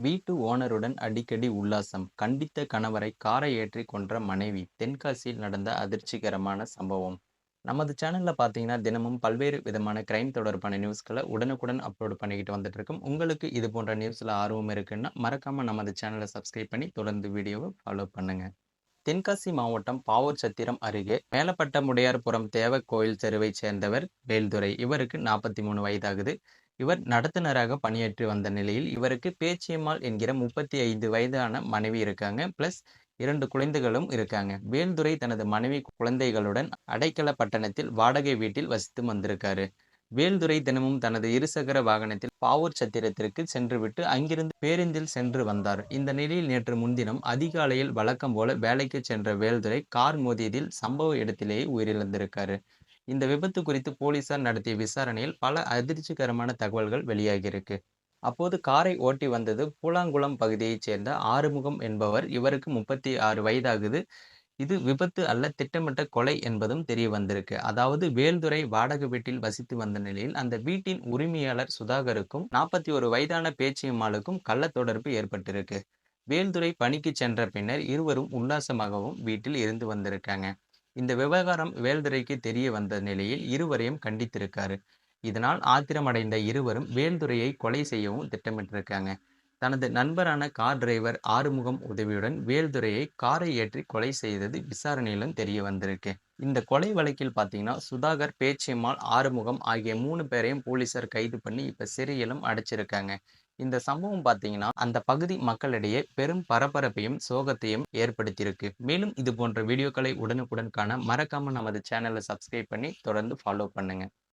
வீட்டு ஓனருடன் அடிக்கடி உல்லாசம், கண்டித்த கணவரை காரை ஏற்றி கொன்ற மனைவி. தென்காசியில் நடந்த அதிர்ச்சிகரமான சம்பவம். நமது சேனல்ல பார்த்தீங்கன்னா, தினமும் பல்வேறு விதமான கிரைம் தொடர்பான நியூஸ்கள உடனுக்குடன் அப்லோட் பண்ணிக்கிட்டு வந்துட்டு இருக்கோம். உங்களுக்கு இது போன்ற நியூஸ்ல ஆர்வம் இருக்குன்னா, மறக்காம நமது சேனல சப்ஸ்கிரைப் பண்ணி தொடர்ந்து வீடியோவ ஃபாலோ பண்ணுங்க. தென்காசி மாவட்டம் பாவூர் சத்திரம் அருகே மேலப்பட்டமுடையார்புரம் தேவ கோயில் தெருவைச் சேர்ந்தவர் வேல்துரை. இவருக்கு 43 வயதாகுது. இவர் நடத்துனராக பணியாற்றி வந்த நிலையில், இவருக்கு பேச்சியம்மாள் என்கிற 35 வயதான மனைவி இருக்காங்க. பிளஸ் 2 குழந்தைகளும் இருக்காங்க. வேல்துரை தனது மனைவி, குழந்தைகளுடன் அடைக்கலப்பட்டணத்தில் வாடகை வீட்டில் வசித்து வந்திருக்காரு. வேல்துரை தினமும் தனது இருசக்கர வாகனத்தில் பாவூர் சத்திரத்திற்கு சென்றுவிட்டு அங்கிருந்து பேருந்தில் சென்று வந்தார். இந்த நிலையில் நேற்று முன்தினம் அதிகாலையில் வழக்கம் போல வேலைக்கு சென்ற வேல்துரை கார் மோதியதில் சம்பவ இடத்திலேயே உயிரிழந்திருக்காரு. இந்த விபத்து குறித்து போலீசார் நடத்திய விசாரணையில் பல அதிர்ச்சிகரமான தகவல்கள் வெளியாகியிருக்கு. அப்போது காரை ஓட்டி வந்தது பூலாங்குளம் பகுதியைச் சேர்ந்த ஆறுமுகம் என்பவர். இவருக்கு 36 வயதாகுது. இது விபத்து அல்ல, திட்டமிட்ட கொலை என்பதும் தெரிய வந்திருக்கு. அதாவது வேல்துரை வாடகை வீட்டில் வசித்து வந்த நிலையில் அந்த வீட்டின் உரிமையாளர் சுதாகருக்கும் 41 வயதான பேச்சியம்மாளுக்கும் கள்ள தொடர்பு ஏற்பட்டிருக்கு. வேல்துரை பணிக்கு சென்ற பின்னர் இருவரும் உல்லாசமாகவும் வீட்டில் இருந்து வந்திருக்காங்க. இந்த விவகாரம் வேல்துரைக்கு தெரிய வந்த நிலையில் இருவரையும் கண்டித்திருக்காரு. இதனால் ஆத்திரமடைந்த இருவரும் வேல்துரையை கொலை செய்யவும் திட்டமிட்டிருக்காங்க. தனது நண்பரான கார் டிரைவர் ஆறுமுகம் உதவியுடன் வேல்துரையை காரை ஏற்றி கொலை செய்தது விசாரணையிலும் தெரிய வந்திருக்கு. இந்த கொலை வழக்கில் பார்த்தீங்கன்னா, சுதாகர், பேச்சியம்மாள், ஆறுமுகம் ஆகிய 3 பேரையும் போலீசார் கைது பண்ணி இப்ப சிறையிலும் அடைச்சிருக்காங்க. இந்த சம்பவம் பார்த்தீங்கன்னா, அந்த பகுதி மக்களிடையே பெரும் பரபரப்பையும் சோகத்தையும் ஏற்படுத்தியிருக்கு. மேலும் இது போன்ற வீடியோக்களை உடனுக்குடன் காண மறக்காம நமது சேனலை சப்ஸ்கிரைப் பண்ணி தொடர்ந்து ஃபாலோ பண்ணுங்க.